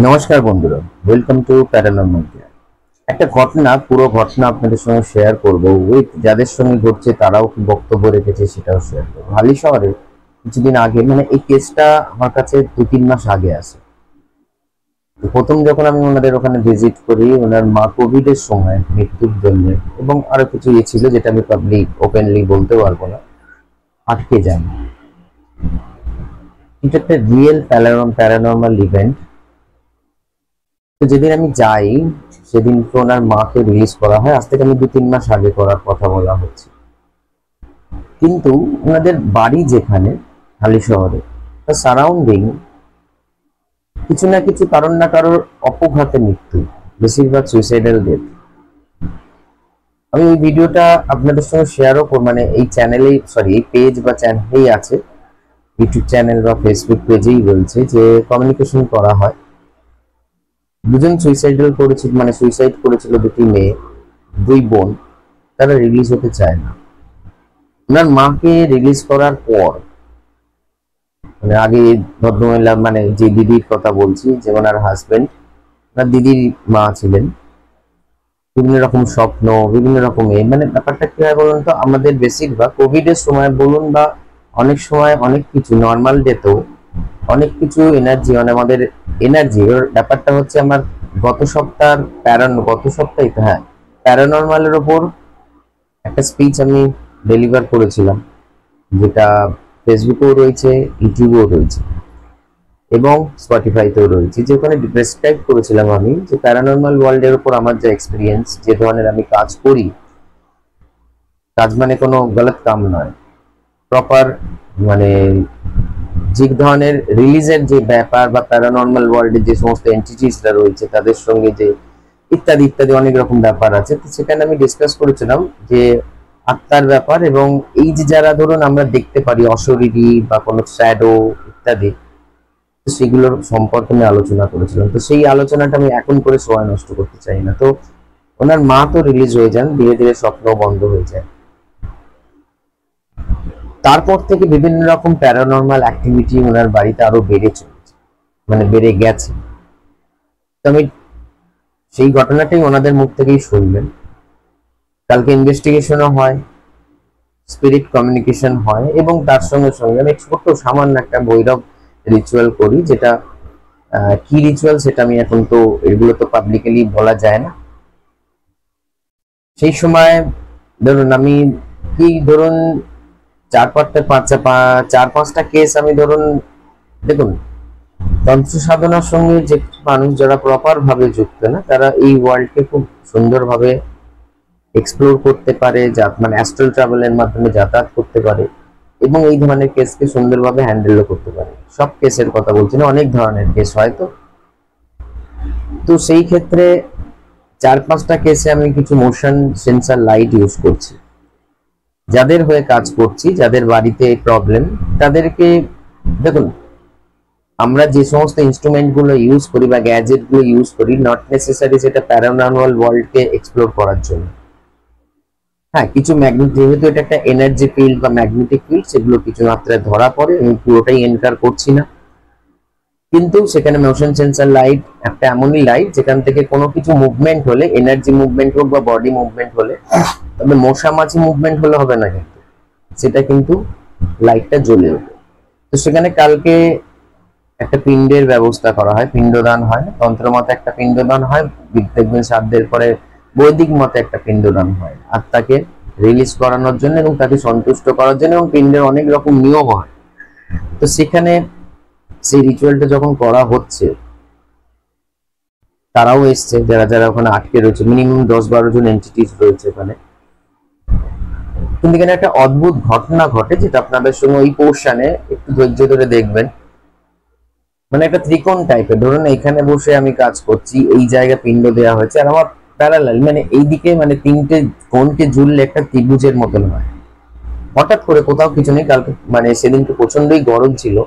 নমস্কার বন্ধুরা, welcome to paranormal care. একটা ঘটনা, পুরো ঘটনা আপনাদের সঙ্গে শেয়ার করব। উইথ যাদের সঙ্গে ঘটছে তারাও কি বক্তব্য রেখেছে সেটাও শেয়ার করবো। হালি শহরে কিছুদিন আগে, মানে এই কেসটা আমার কাছে 2-3 মাস আগে আসে। তো প্রথম যখন আমি ওনাদের ওখানে ভিজিট করি, ওনার মা কোভিড এর সময় মৃত্যুর জন্য এবং আরো কিছু ছিল যেটা আমি পাবলিক ওপেনলি বলতে পারবো না, আটকে যান। এটা একটা রিয়েল প্যারানর্মাল ইভেন্ট। তো যেদিন আমি যাই সেদিন তো ওনার মাকে রিলিজ করা হয়। আজ থেকে আমি 2-3 মাস আগে করার কথা বলা হচ্ছে। কিন্তু ওনাদের বাড়ি যেখানে হালি শহরে, তার সারাউন্ডিং কিছু না কিছু কারণ না কারোর অপঘাতে মৃত্যু, বেশিরভাগ সুইসাইডাল ডেথ। আমি এই ভিডিওটা আপনাদের সঙ্গে শেয়ারও করব, মানে এই চ্যানেলেই, সরি এই পেজ বা চ্যানেলেই আছে, ইউটিউব চ্যানেল বা ফেসবুক পেজেই বলছে যে কমিউনিকেশন করা হয়। দুজন সুইসাইড করেছিল, দুটি মেয়ে, দুই বোন। তারা রিলিজ হতে চায় না। ওনার মাকে রিলিজ করার পর, মানে আগে ভদ্রমহিলা, মানে যে দিদির কথা বলছি, যে ওনার হাজবেন্ড, ওনার দিদির মা ছিলেন, বিভিন্ন রকম স্বপ্ন, বিভিন্ন রকম মানে ব্যাপারটা কি হয় বলুন তো, আমাদের বেশিরভাগ কোভিড এর সময় বলুন বা অনেক সময় অনেক কিছু নর্মাল ডেতেও অনেক কিছু এনার্জি, মানে আমাদের এনার্জি, ব্যাপারটা হচ্ছে আমার গত সপ্তাহে হ্যাঁ, প্যারানর্মালের ওপর একটা স্পিচ আমি ডেলিভার করেছিলাম, যেটা ফেসবুকেও রয়েছে, ইউটিউবেও রয়েছে এবং স্পটিফাইতেও রয়েছে। যেখানে প্রেসক্রাইব করেছিলাম আমি যে প্যারানর্মাল ওয়ার্ল্ডের উপর আমার যে এক্সপিরিয়েন্স, যে ধরনের আমি কাজ করি, কাজ মানে কোনো গলত কাম নয়, প্রপার, মানে যে ধরনের রিলিজের যে ব্যাপার বা প্যারানর্মাল ওয়ার্ল্ডের যে সমস্ত এন্টিটিসরা রয়েছে তাদের সঙ্গে যে ইত্যাদি ইত্যাদি অনেক রকম ব্যাপার আছে। তো সেখানে আমি ডিসকাস করেছিলাম যে আত্মার ব্যাপার, এবং এই যে যারা ধরুন আমরা দেখতে পারি অশরীরী বা কোনো শ্যাডো ইত্যাদি, সেগুলোর সম্পর্কে আমি আলোচনা করেছিলাম। তো সেই আলোচনাটা আমি এখন করে সময় নষ্ট করতে চাই না। তো ওনার মা তো রিলিজ হয়ে যান, ধীরে ধীরে স্বপ্ন বন্ধ হয়ে যায়। তারপর থেকে বিভিন্ন রকম প্যারানর্মাল অ্যাক্টিভিটি ওনার বাড়িতে আরো বেড়ে চলেছে, মানে বেড়ে গেছে। তো আমি সেই ঘটনাটাই ওনাদের মুখ থেকেই শুনবেন। কালকে ইনভেস্টিগেশনও হয়, স্পিরিট কমিউনিকেশন হয়, এবং তার সঙ্গে সঙ্গে আমি ছোট্ট সামান্য একটা ভৈরব রিচুয়াল করি, যেটা কি রিচুয়াল সেটা আমি এখন তো, এগুলো তো পাবলিকলি বলা যায় না। সেই সময় ধরুন আমি ধরুন 4-5টা কেস আমি ধরুন, দেখুন তন্ত্র সাধনার সঙ্গে যে মানুষ যারা প্রপার ভাবে যুক্ত না, তারা এই ওয়ার্ল্ডকে খুব সুন্দরভাবে এক্সপ্লোর করতে পারে, মানে অ্যাস্ট্রাল ট্রাভেলের মাধ্যমে যাতায়াত করতে পারে, এবং এই ধরনের কেসকে সুন্দরভাবে হ্যান্ডেলও করতে পারে। সব কেসের কথা বলছি না, অনেক ধরনের কেস হয়তো। তো সেই ক্ষেত্রে 4-5টা কেসে আমি কিছু মোশন সেন্সার লাইট ইউজ করছি। যাদের হয়ে কাজ করছি, যাদের বাড়িতে প্রবলেম, তাদেরকে, দেখুন আমরা যে সমস্ত ইনস্ট্রুমেন্ট গুলো ইউজ করি বা গ্যাজেট গুলো ইউজ করি, নট নেসেসারি সেটা প্যারানর্মাল ওয়ার্ল্ডকে এক্সপ্লোর করার জন্য। হ্যাঁ, কিছু যেহেতু এটা একটা এনার্জি ফিল্ড বা ম্যাগনেটিক ফিল্ড, সেগুলো কিছু মাত্রায় ধরা পড়ে, আমি পুরোটাই এন্টার করছি না। কিন্তু সেখানে মোশন সেন্সার লাইট একটা এমনই লাইট যেখান থেকে কোনো কিছু মুভমেন্ট হলে, এনার্জি মুভমেন্ট হোক বা বডি মুভমেন্ট হলে, তবে মশা মাছি মুভমেন্ট হলে হবে না, কিন্তু সেটা কিন্তু লাইটটা জ্বলে ওঠে। তো সেখানে কালকে একটা পিণ্ডের ব্যবস্থা করা হয়, পিণ্ডদান হয়, তন্ত্র মতে একটা পিণ্ডদান হয়, দেখবেন শ্রাদ্ধের পরে বৈদিক মতে একটা পিণ্ডদান হয়, আত্মাকে রিলিজ করানোর জন্য এবং তাকে সন্তুষ্ট করার জন্য, এবং পিণ্ডের অনেক রকম নিয়ম হয়। তো সেখানে সেই রিচুয়ালটা যখন করা হচ্ছে, তারাও এসছে, যারা যারা ওখানে আটকে রয়েছে, মিনিমাম 10-12 জন এন্টিটিস রয়েছে ওখানে। কিন্তু এখানে একটা অদ্ভুত ঘটনা ঘটে, যেটা আপনাদের সঙ্গে ওই পোর্শনে একটু ধৈর্য ধরে দেখবেন। মানে একটা ত্রিকোণ টাইপের, ধরুন এখানে বসে আমি কাজ করছি, এই জায়গায় পিণ্ড দেওয়া হয়েছে, আর আমার প্যারালাল, মানে এইদিকে, মানে 3টে কোণকে ঝুললে একটা ত্রিভুজের মতন হয়। হঠাৎ করে কোথাও কিছু নেই, কালকে মানে সেদিনকে প্রচন্ডই গরম ছিল,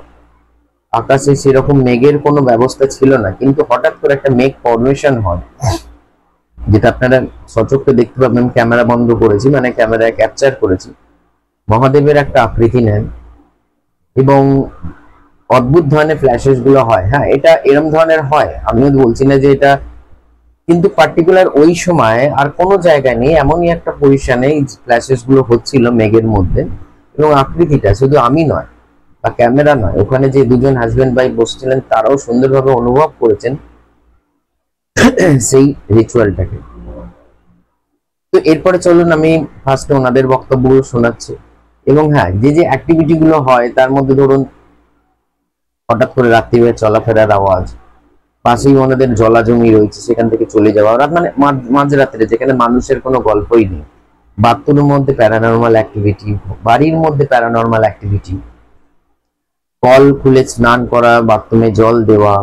আকাশে সেরকম মেঘের কোনো ব্যবস্থা ছিল না, কিন্তু হঠাৎ করে একটা মেঘ ফরমেশন হয়, যেটা আপনারা সচক্ষে দেখতে পাবেন। ক্যামেরা বন্ধ করেছি, মানে ক্যামেরায় ক্যাপচার করেছি। মহাদেবের একটা আকৃতি নেন এবং অদ্ভুত ধরনের ফ্ল্যাশেস গুলো হয়। হ্যাঁ, এটা এরম ধরনের হয়, আমিও বলছি না যে এটা, কিন্তু পার্টিকুলার ওই সময় আর কোনো জায়গায় নেই, এমনই একটা পজিশনে এই ফ্ল্যাশেস গুলো হচ্ছিল মেঘের মধ্যে। এবং আকৃতিটা শুধু আমি নয় বা ক্যামেরা নয়, ওখানে যে দুজন হাজবেন্ড ওয়াইফ বসছিলেন তারাও সুন্দরভাবে অনুভব করেছেন সেই রিচুয়ালটাকে। তো এরপরে চলুন আমি ফার্স্টে ওনাদের বক্তব্যগুলো শোনাচ্ছি। এবং হ্যাঁ, যে যে অ্যাক্টিভিটি গুলো হয় তার মধ্যে ধরুন হঠাৎ করে রাত্রিবেলা চলাফেরার আওয়াজ, পাশেই ওনাদের জলাজমি রয়েছে সেখান থেকে চলে যাওয়া, মানে মাঝরাত্রে যেখানে মানুষের কোনো গল্পই নেই, বাথরুমের মধ্যে প্যারানর্মাল অ্যাক্টিভিটি, বাড়ির মধ্যে প্যারানর্মাল অ্যাক্টিভিটি, কল খুলে স্নান করা, বাথরুমে জল দেওয়া।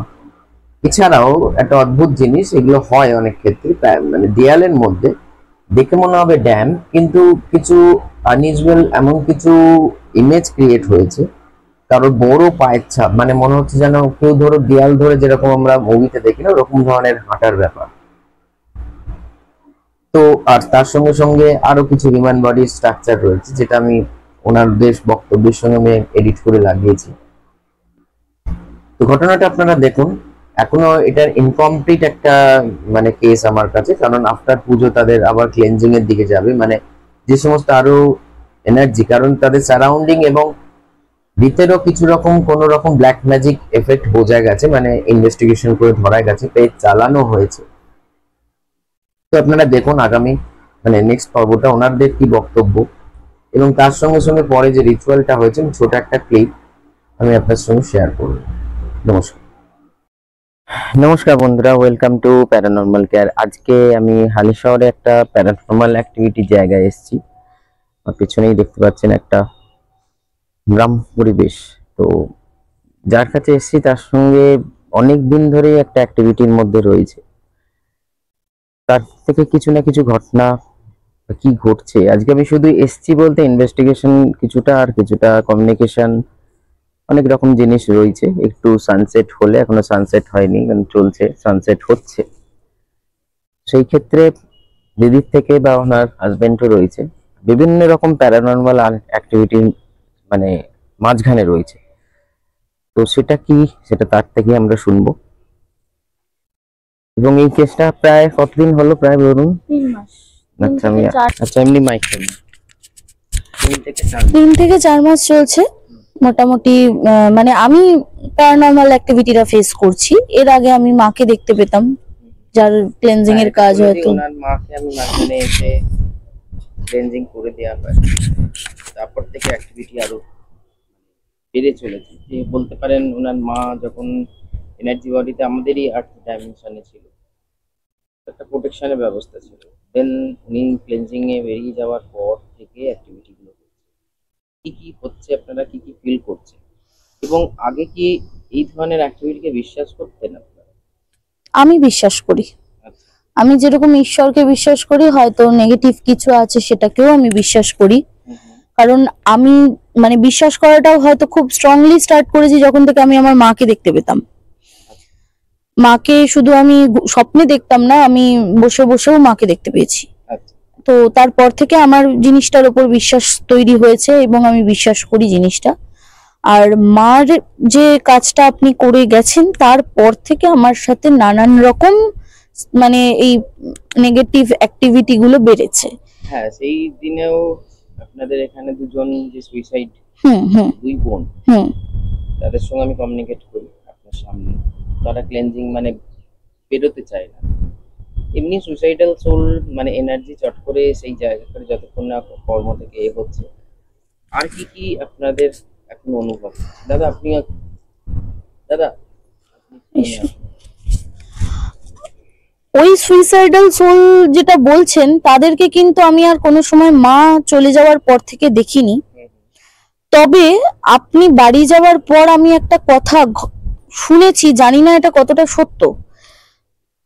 এছাড়াও একটা অদ্ভুত জিনিস, এগুলো হয় অনেক ক্ষেত্রে, মানে দেয়ালের মধ্যে দেখে মনে হবে ড্যাম, কিন্তু কিছু আনইউজুয়াল এমন কিছু ইমেজ ক্রিয়েট হয়েছে, কারোর বড় পায়ের ছাপ, মানে মনে হচ্ছে যেন কেউ ধরো দেয়াল ধরে যেরকম আমরা মুভিতে দেখি না ওরকম ধরনের হাঁটার ব্যাপার। তো আর তার সঙ্গে সঙ্গে আরো কিছু হিউম্যান বডি স্ট্রাকচার রয়েছে, যেটা আমি ওনাদের বক্তব্যের সঙ্গে আমি এডিট করে লাগিয়েছি। তো ঘটনাটা আপনারা দেখুন, এখনো এটার ইনকমপ্লিট একটা মানে কেস আমার কাছে, কারণ আফটার পুজো তাদের আবার ক্লেনজিং এর দিকে যাবে, মানে যে সমস্ত আরো এনার্জি, কারণ তাদের সারাউন্ডিং এবং ভিতরেও কিছু রকম কোন রকম ব্ল্যাক ম্যাজিক এফেক্ট বোঝা গেছে, মানে ইনভেস্টিগেশন করে ধরা গেছে, পেজ চালানো হয়েছে। তো আপনারা দেখুন আগামী মানে নেক্সট পর্বটা ওনাদের কি বক্তব্য, এবং তার সঙ্গে সঙ্গে পরে যে রিচুয়ালটা হয়েছে ছোট একটা ক্লিপ আমি আপনার সঙ্গে শেয়ার করব। নমস্কার। নমস্কার বন্ধুরা, ওয়েলকাম টু প্যারানর্মাল কেয়ার। আজকে আমি হালিশহরে একটা প্যারানর্মাল অ্যাক্টিভিটি জায়গায় এসেছি। পেছনেই দেখতে পাচ্ছেন একটা গ্রাম পরিবেশ। তো যার কাছে এসেছি তার সঙ্গে অনেক দিন ধরেই একটা অ্যাক্টিভিটির মধ্যে রয়েছে, তার থেকে কিছু না কিছু ঘটনা কি ঘটছে। আজকে আমি শুধু এসছি বলতে ইনভেস্টিগেশন কিছুটা, আর কিছুটা কমিউনিকেশন, অনেক রকম জিনিস রয়েছে। একটু সানসেট হলে, এখনো সানসেট হয়নি কারণ চলছে, সানসেট হচ্ছে, সেই ক্ষেত্রে দিদির থেকে বা ওনার হাজবেন্ডও রয়েছে, বিভিন্ন রকম প্যারানর্মাল অ্যাক্টিভিটি মানে মাঝখানে রয়েছে। তো সেটা কি, সেটা তার থেকে আমরা শুনবো। এবং এই কেসটা প্রায় কতদিন হলো, প্রায় ধরুন 3 মাস। আচ্ছা আমি আচ্ছা এমনি মাইক 3 থেকে 4 মাস চলছে মোটামুটি। মানে আমি প্যারানর্মাল অ্যাক্টিভিটিটা ফেস করছি। এর আগে আমি মাকে দেখতে পেতাম, যার ক্লেনজিং এর কাজ হতো। ওনার মাকে আমি মাঝখানে এসে ক্লেনজিং করে দেওয়া হয়, তারপর থেকে অ্যাক্টিভিটি আরো বেড়ে চলেছে। যে বলতে পারেন ওনার মা যখন এনার্জি বডিতে আমাদেরই আর্থ ডাইমেনশনে ছিল, একটা প্রোটেকশনের ব্যবস্থা ছিল। দেন উনি ক্লেনজিং এ বেরিয়ে যাওয়ার পর থেকে অ্যাক্টিভিটি গুলো হচ্ছে। কি কি হচ্ছে, আপনারা কি কি ফিল করছেন, এবং আগে কি এই ধরনের অ্যাক্টিভিটিকে বিশ্বাস করতেন আপনারা? আমি বিশ্বাস করি। আমি যেরকম ঈশ্বরকে বিশ্বাস করি, হয়তো নেগেটিভ কিছু আছে সেটাকেও আমি বিশ্বাস করি। কারণ আমি মানে বিশ্বাস করাটাও হয়তো খুব স্ট্রংলি স্টার্ট করেছি যখন থেকে আমি আমার মাকে দেখতে পেতাম। মাকে শুধু আমি স্বপ্নে দেখতাম না, আমি বসে বসেও মাকে দেখতে পেয়েছি। তো তারপর থেকে আমার জিনিসটার উপর বিশ্বাস তৈরি হয়েছে এবং আমি বিশ্বাস করি জিনিসটা। আর মার যে কাজটা আপনি করে গেছেন তারপর থেকে আমার সাথে নানান রকম মানে এই নেগেটিভ অ্যাক্টিভিটি গুলো বেড়েছে। হ্যাঁ, সেই দিনেও আপনাদের এখানে দুজন যে সুইসাইড, দুই বোন, তাদের সঙ্গে আমি কমিউনিকেট করি আপনার সামনে। তারা ক্লেনজিং মানে বেরোতে চায় না। এমনি সুইসাইডাল সোল মানে এনার্জি চট করে সেই জায়গা করে যতক্ষণ না কর্ম থেকে এ হচ্ছে। আর কি কি আপনাদের এখন অনুভব? দাদা আপনি, দাদা ওই সুইসাইডাল সোল যেটা বলছেন তাদেরকে কিন্তু আমি আর কোনো সময় মা চলে যাওয়ার পর থেকে দেখিনি। তবে আপনি বাড়ি যাওয়ার পর আমি একটা কথা শুনেছি, জানি না এটা কতটা সত্য।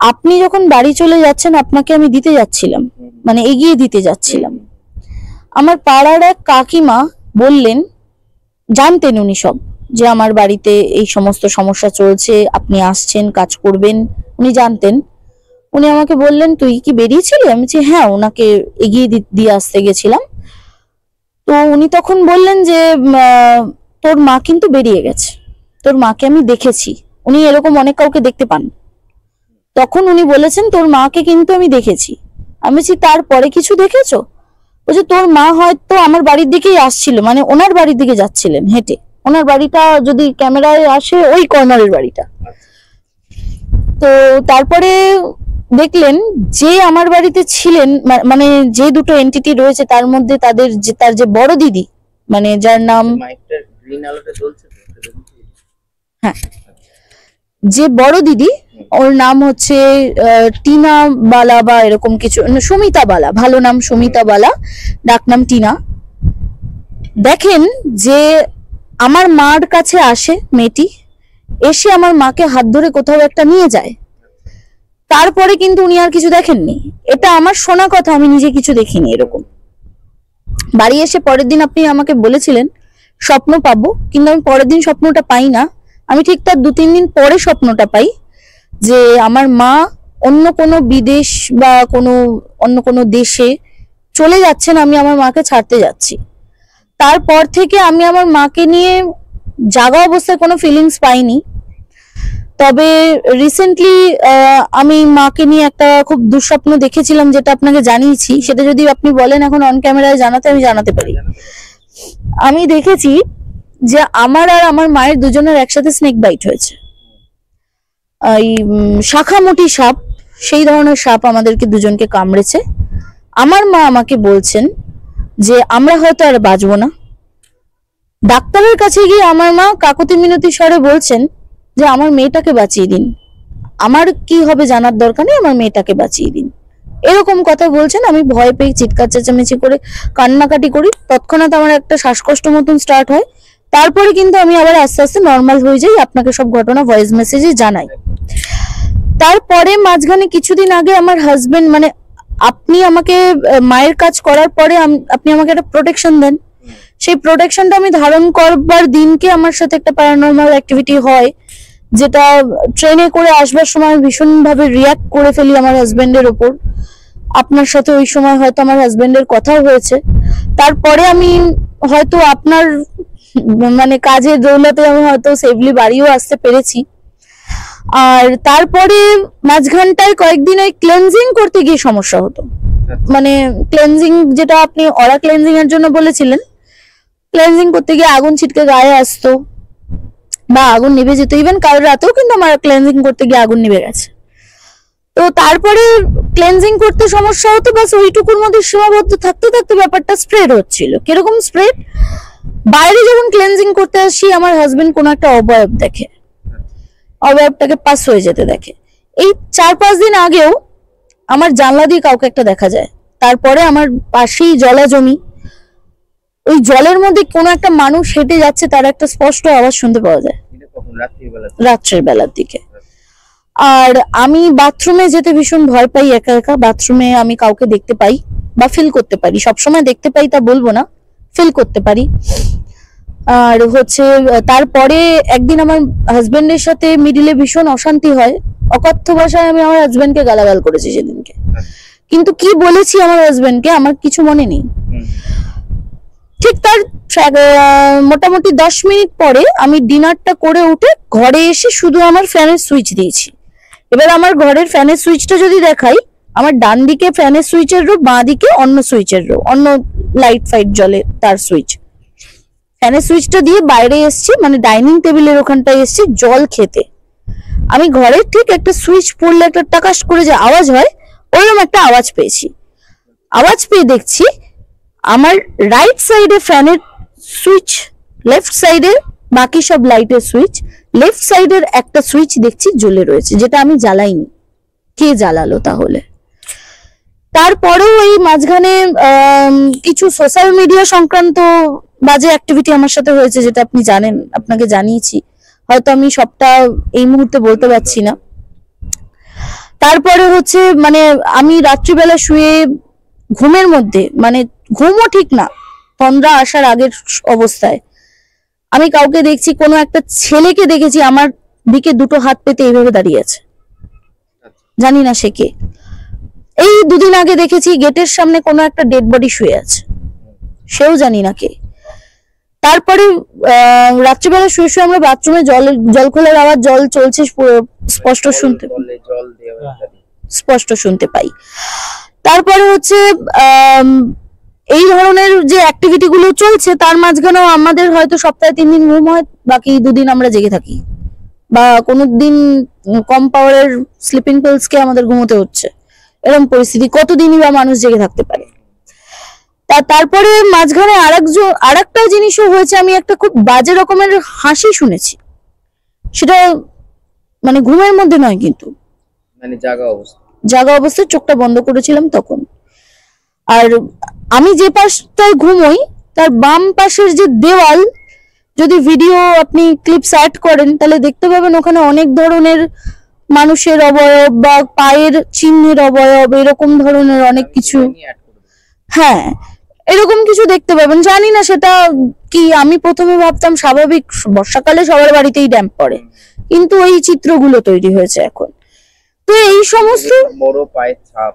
আপনি যখন বাড়ি চলে যাচ্ছেন, আপনাকে আমি দিতে যাচ্ছিলাম, মানে এগিয়ে দিতে যাচ্ছিলাম। আমার পাড়ার এক কাকিমা বললেন, জানতেন উনি সব, যে আমার বাড়িতে এই সমস্ত সমস্যা চলছে, আপনি আসছেন কাজ করবেন, উনি জানতেন। উনি আমাকে বললেন, তুই কি বেরিয়েছিলি? আমি বলছি হ্যাঁ, ওনাকে এগিয়ে দিয়ে আসতে গেছিলাম। তো উনি তখন বললেন যে তোর মা কিন্তু বেরিয়ে গেছে। তোর মাকে আমি দেখেছি। উনি এরকম অনেক কাউকে দেখতে পান। তখন উনি বলেছেন তোর মাকে কিন্তু আমি দেখেছি। আমি বলছি তারপরে কিছু দেখেছো? বলছে তোর মা হয়তো আমার বাড়ির দিকেই আসছিল, মানে ওনার বাড়ির দিকে যাচ্ছিলেন হেঁটে। ওনার বাড়িটা যদি ক্যামেরায় আসে ওই কর্নারের বাড়িটা। তো তারপরে দেখলেন যে আমার বাড়িতে ছিলেন, মানে যে দুটো এন্টিটি রয়েছে তার মধ্যে তার যে বড় দিদি, মানে যার নাম, হ্যাঁ, যে বড় দিদি ওর নাম হচ্ছে টিনা বালা বা এরকম কিছু, সুমিতা বালা, ভালো নাম সুমিতা বালা, ডাক নাম টিনা। দেখেন যে আমার মার কাছে আসে মেয়েটি, এসে আমার মাকে হাত ধরে কোথাও একটা নিয়ে যায়। তারপরে কিন্তু উনি আর কিছু দেখেননি। এটা আমার শোনা কথা, আমি নিজে কিছু দেখিনি এরকম। বাড়ি এসে পরের দিন আপনি আমাকে বলেছিলেন স্বপ্ন পাবো, কিন্তু আমি পরের দিন স্বপ্নটা পাই না। আমি ঠিক তার 2-3 দিন পরে স্বপ্নটা পাই যে আমার মা অন্য কোনো বিদেশ বা অন্য কোনো দেশে চলে যাচ্ছেন, আমি আমার মাকে ছাড়তে যাচ্ছি। তারপর থেকে আমি আমার মাকে নিয়ে জাগা অবস্থায় কোনো ফিলিংস পাইনি। তবে রিসেন্টলি আমি মাকে নিয়ে একটা খুব দুঃস্বপ্ন দেখেছিলাম, যেটা আপনাকে জানিয়েছি। সেটা যদি আপনি বলেন এখন অন ক্যামেরায় জানাতে, আমি জানাতে পারি। আমি দেখেছি যে আমার আর আমার মায়ের দুজনের একসাথে স্নেক বাইট হয়েছে। এই শাখামুটি সাপ, সেই ধরনের সাপ আমাদেরকে দুজনকে কামড়েছে। আমার মা আমাকে বলছেন যে আমরা হয়তো আর বাঁচবো না। ডাক্তারের কাছে গিয়ে আমার মা কাকুতি মিনতি স্বরে বলছেন যে আমার মেয়েটাকে বাঁচিয়ে দিন, আমার কি হবে জানার দরকার নেই, আমার মেয়েটাকে বাঁচিয়ে দিন, এরকম কথা বলছেন। আমি ভয় পেয়ে চিৎকার চেঁচামেচি করে কান্নাকাটি করি। তৎক্ষণাৎ আমার একটা শ্বাসকষ্ট মতন স্টার্ট হয়। তারপরে কিন্তু আমি আবার আস্তে আস্তে নর্মাল হয়ে যাই, আপনাকে সব ঘটনা ভয়েস মেসেজে জানাই। তারপরে মাঝখানে কিছুদিন আগে আমার হাজবেন্ড, মানে আপনি আমাকে মায়ের কাজ করার পরে আপনি আমাকে একটা প্রোটেকশন দেন। সেই প্রোটেকশনটা আমি ধারণ করবার দিনকে আমার সাথে একটা প্যারানর্মাল অ্যাক্টিভিটি হয়, যেটা ট্রেনে করে আসবার সময় ভীষণভাবে রিয়াক্ট করে ফেলি আমার হাজবেন্ডের ওপর। আপনার সাথে ওই সময় হয়তো আমার হাজবেন্ডের কথাও হয়েছে। তারপরে আমি হয়তো আপনার মানে কাজের দৌলতে আমি হয়তো সেফলি বাড়িও আসতে পেরেছি। আর তারপরে মাঝখানটায় কয়েকদিন ওই ক্লেনজিং করতে গিয়ে সমস্যা হতো। মানে ক্লেনজিং, যেটা আপনি অরা ক্লেনজিং এর জন্য বলেছিলেন, ক্লেনজিং করতে গিয়ে আগুন ছিটকে গায়ে আসতো বা আগুন নিভে যেত। ইভেন কাল রাতেও কিন্তু আমার ক্লেনজিং করতে গিয়ে আগুন নিভে গেছে। তো তারপরে ক্লেনজিং করতে সমস্যা হতো, বাস ওইটুকুর মধ্যে সীমাবদ্ধ থাকতে থাকতে ব্যাপারটা স্প্রেড হচ্ছিল। কিরকম স্প্রেড? বাইরে যখন ক্লেনজিং করতে আসি আমার হাজবেন্ড কোনো একটা অবয়ব দেখে, অবয়বটাকে পাস হয়ে যেতে দেখে। এই 4-5 দিন আগেও আমার জানলা দিয়ে কাউকে একটা দেখা যায়। তারপরে আমার পাশেই জলা জমি, ওই জলের মধ্যে কোনো একটা মানুষ হেঁটে যাচ্ছে, তার একটা স্পষ্ট আওয়াজ শুনতে পাওয়া যায় রাত্রের বেলার দিকে। আর আমি বাথরুমে যেতে ভীষণ ভয় পাই, একা একা বাথরুমে আমি কাউকে দেখতে পাই বা ফিল করতে পারি। সবসময় দেখতে পাই তা বলবো না, ফিল করতে পারি। আর হচ্ছে তারপরে একদিন আমার হাজবেন্ডের সাথে মিডিলে ভীষণ অশান্তি হয়। অকথ্য ভাষায় আমি আমার হাজবেন্ডকে গালাগাল করেছি সেদিনকে, কিন্তু কি বলেছি আমার হাজবেন্ডকে আমার কিছু মনে নেই। ঠিক তার মোটামুটি 10 মিনিট পরে আমি ডিনারটা করে উঠে ঘরে এসে শুধু আমার ফ্যানের সুইচ দিয়েছি। এবার আমার ঘরের ফ্যানের সুইচটা যদি দেখাই, আমার ডান দিকে ফ্যানের সুইচের রো, বাঁ দিকে অন্য সুইচের রো, অন্য লাইট ফাইট জ্বলে তার সুইচ। ফ্যানের সুইচটা দিয়ে বাইরে এসছি, মানে ডাইনিং টেবিলের ওখানটায় এসছি জল খেতে। আমি ঘরের ঠিক একটা সুইচ পড়লে একটা টাকাস করে যে আওয়াজ হয়, ওইরকম একটা আওয়াজ পেয়েছি। আওয়াজ পেয়ে দেখছি আমার রাইট সাইডে ফ্যানের সুইচ, লেফট সাইডে বাকি সব লাইটের সুইচ, লেফট সাইডের একটা সুইচ দেখছি জ্বলে রয়েছে, যেটা আমি জ্বালাইনি। কে জ্বালালো তাহলে? তারপরেও এই মাঝখানে কিছু সোশ্যাল মিডিয়া সংক্রান্ত বাজে অ্যাক্টিভিটি আমার সাথে হয়েছে, যেটা আপনি জানেন, আপনাকে জানিয়েছি। হয়তো আমি সবটা এই মুহূর্তে বলতে পারছি না। তারপরে হচ্ছে মানে আমি রাত্রিবেলা শুয়ে ঘুমের মধ্যে, মানে ঘুমও ঠিক না, তন্দ্রা আসার আগের অবস্থায় আমি কাউকে দেখছি, কোনো একটা ছেলেকে দেখেছি আমার দিকে দুটো হাত পেতে এইভাবে দাঁড়িয়ে আছে, জানি না সে কে। এই 2 দিন আগে দেখেছি গেটের সামনে কোনো একটা ডেড বডি শুয়ে আছে, সেও জানি না কে। তারপরে রাত্রিবেলা শুয়ে শুয়ে আমরা বাথরুমে জল খোলার আওয়াজ, জল চলছে স্পষ্ট শুনতে পাই। তারপরে হচ্ছে এই ধরনের যে অ্যাক্টিভিটি গুলো চলছে, তার মাঝখানেও আমাদের হয়তো সপ্তাহে 3 দিন ঘুম হয়, বাকি 2 দিন আমরা জেগে থাকি, বা কোনো দিন কম পাওয়ারের স্লিপিং পিলস কে আমাদের ঘুমোতে হচ্ছে। এরকম পরিস্থিতি কতদিনই বা মানুষ জেগে থাকতে পারে। তারপরে মাঝখানে আরেকটা জিনিসও হয়েছে, আমি একটা খুব বাজে রকমের হাসি শুনেছি, সেটা মানে ঘুমের মধ্যে নয়, কিন্তু মানে জাগা অবস্থায় চোখটা বন্ধ করেছিলাম তখন। আর আমি যে পাশটায় ঘুমোই তার বাম পাশের যে দেওয়াল, যদি ভিডিও আপনি ক্লিপস অ্যাড করেন তাহলে দেখতে পাবেন ওখানে অনেক ধরনের মানুষের অবয়ব বা পায়ের চিহ্নের অবয়ব, এরকম ধরনের অনেক কিছু, হ্যাঁ এরকম কিছু দেখতে পাবেন। জানি না সেটা কি, আমি প্রথমে ভাবতাম স্বাভাবিক বর্ষাকালে সবার বাড়িতেই ড্যাম্প পড়ে, কিন্তু এই চিত্রগুলো তৈরি হয়েছে এখন। তো এই সমস্ত বড় পায়ের ছাপ,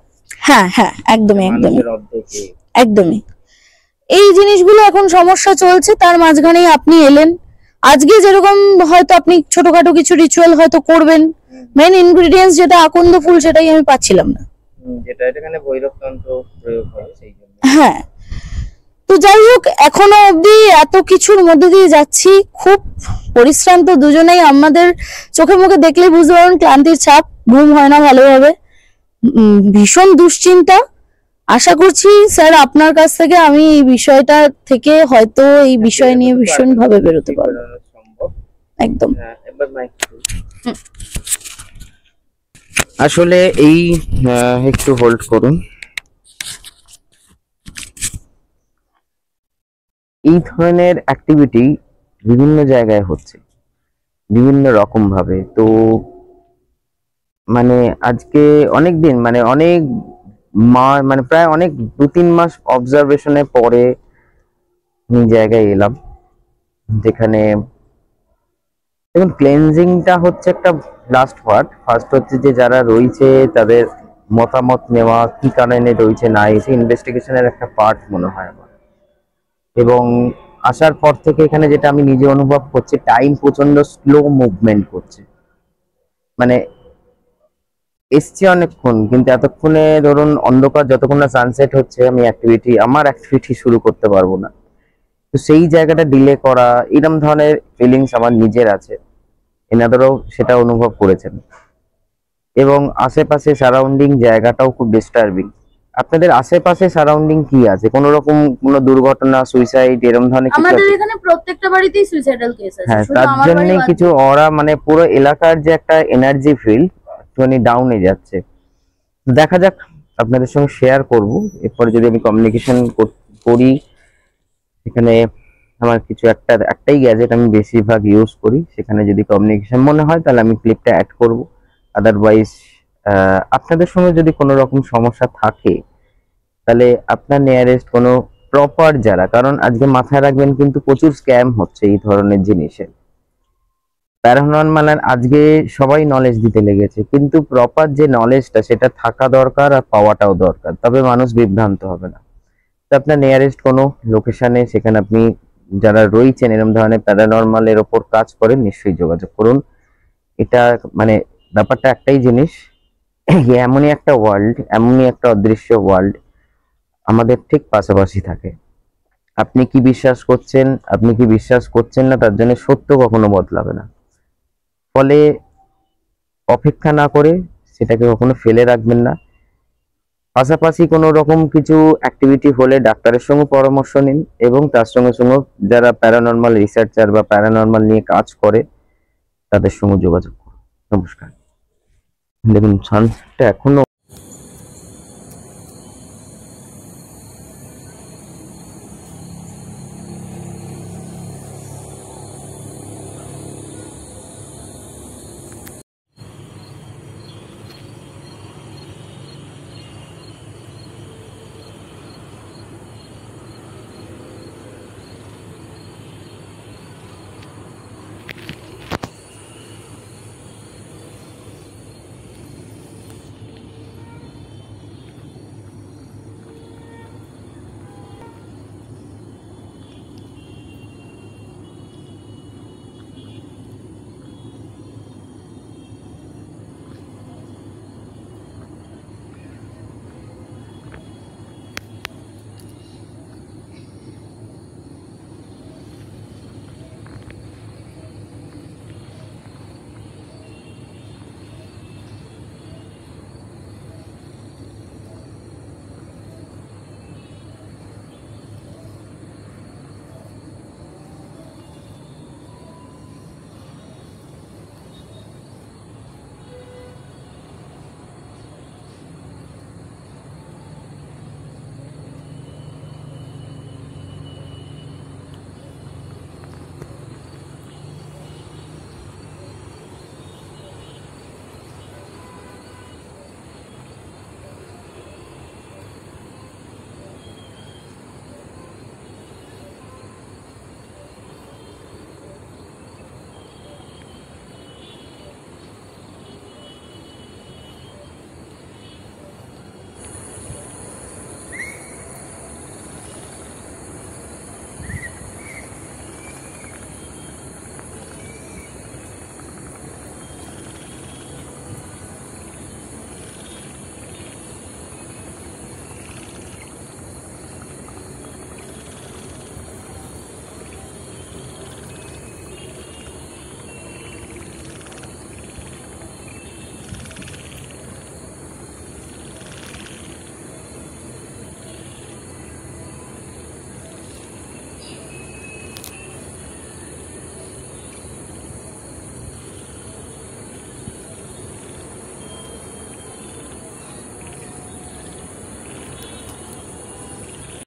হ্যাঁ হ্যাঁ একদমই একদমই এই জিনিসগুলো এখন সমস্যা চলছে। তার মাঝখানেই আপনি এলেন আজকে, যেরকম হয়তো আপনি ছোটখাটো কিছু রিচুয়াল হয়তো করবেন, মেন ইনগ্রেডিয়েন্টস যেটা আকন্দ ফুল, সেটাই আমি পাচ্ছিলাম না, যেটা এখানে ভৈরবতন্ত্র প্রয়োগ হয় সেই জন্য। হ্যাঁ, তো যাই হোক, এখনো অবধি এত কিছুর মধ্যে দিয়ে যাচ্ছি, খুব পরিশ্রান্ত দুজনেই। আমাদের চোখে মুখে দেখলেই বুঝতে পারবেন ক্লান্তির ছাপ, ঘুম হয় না ভালোভাবে, ভীষণ দুশ্চিন্তা। আশা করছি স্যার আপনার কাছ থেকে আমি এই বিষয়টা থেকে হয়তো এই বিষয় নিয়ে ভীষণ ভাবে বেরোতে পারবো। একদম। আসলে এই একটু হোল্ড করুন। এই ধরনের অ্যাক্টিভিটি বিভিন্ন জায়গায় হচ্ছে, বিভিন্ন রকম ভাবে। তো মানে আজকে অনেক দিন, মানে অনেক মানে প্রায় অনেক 2-3 মাস অবজারভেশনের পরে এই জায়গায় এলাম, যেখানে এবং ক্লেনজিংটা হচ্ছে একটা লাস্ট পার্ট। ফার্স্ট হচ্ছে যে যারা রয়েছে তাদের মতামত নেওয়া, কি কারণে রয়েছে না এসে ইনভেস্টিগেশনের একটা পার্ট মনে হয় আমার। এবং আসার পর থেকে এখানে যেটা আমি নিজে অনুভব করছি, টাইম প্রচন্ড স্লো মুভমেন্ট করছে। মানে এসছি অনেকক্ষণ, কিন্তু এতক্ষণে ধরুন অন্ধকার যতক্ষণ না সানসেট হচ্ছে আমি আমার অ্যাক্টিভিটি শুরু করতে পারবো না। তো সেই জায়গাটা ডিলে করা, এরকম ধরনের ফিলিংস আমার নিজের আছে, এনাদেরও সেটা অনুভব করেছেন। এবং আশেপাশে সারাউন্ডিং জায়গাটাও খুব ডিস্টার্বিং। আপনাদের আশেপাশে সারাউন্ডিং কি আছে? কোনো রকম কোনো দুর্ঘটনা, সুইসাইড এরকম ধরনের কিছু আছে? আমাদের এখানে প্রত্যেকটা বাড়িতেই সুইসাইডাল কেস আছে। হ্যাঁ, তার জন্য কিছু ওরা মানে পুরো এলাকার যে একটা এনার্জি ফিল্ড একটুখানি ডাউনে যাচ্ছে। দেখা যাক, আপনাদের সঙ্গে শেয়ার করব এরপরে যদি আমি কমিউনিকেশন করি। এখানে আমার কিছু একটাই গ্যাজেট আমি বেশিরভাগ ইউজ করি, সেখানে যদি কমিউনিকেশন মনে হয় তাহলে আমি ক্লিপটা অ্যাড করব। আদারওয়াইজ আপনাদের সঙ্গে যদি কোনো রকম সমস্যা থাকে তাহলে আপনার নিয়ারেস্ট কোনো প্রপার যারা, কারণ আজকে মাথায় রাখবেন কিন্তু প্রচুর স্ক্যাম হচ্ছে এই ধরনের জিনিসের। প্যারানর্মাল আজকে সবাই নলেজ দিতে লেগেছে, কিন্তু প্রপার যে নলেজটা সেটা থাকা দরকার আর পাওয়াটাও দরকার, তবে মানুষ বিভ্রান্ত হবে না। তো আপনার নিয়ারেস্ট কোনো লোকেশনে, সেখানে আপনি যারা রয়েছেন এরকম ধরনের প্যারানর্মালের ওপর কাজ করেন, নিশ্চয়ই যোগাযোগ করুন। এটা মানে ব্যাপারটা একটাই জিনিস, এমনই একটা ওয়ার্ল্ড, এমনই একটা অদৃশ্য ওয়ার্ল্ড আমাদের ঠিক পাশাপাশি থাকে। আপনি কি বিশ্বাস করছেন, আপনি কি বিশ্বাস করছেন না, তার জন্য সত্য কখনো বদলাবে না। ফলে অপেক্ষা না করে সেটাকে কখনো ফেলে রাখবেন না। পাশাপাশি কোনো রকম কিছু অ্যাক্টিভিটি হলে ডাক্তারের সঙ্গে পরামর্শ নিন, এবং তার সঙ্গে সঙ্গে যারা প্যারানর্মাল রিসার্চার বা প্যারানর্মাল নিয়ে কাজ করে তাদের সঙ্গে যোগাযোগ করুন। নমস্কার। দেখুন সানসেটটা এখনো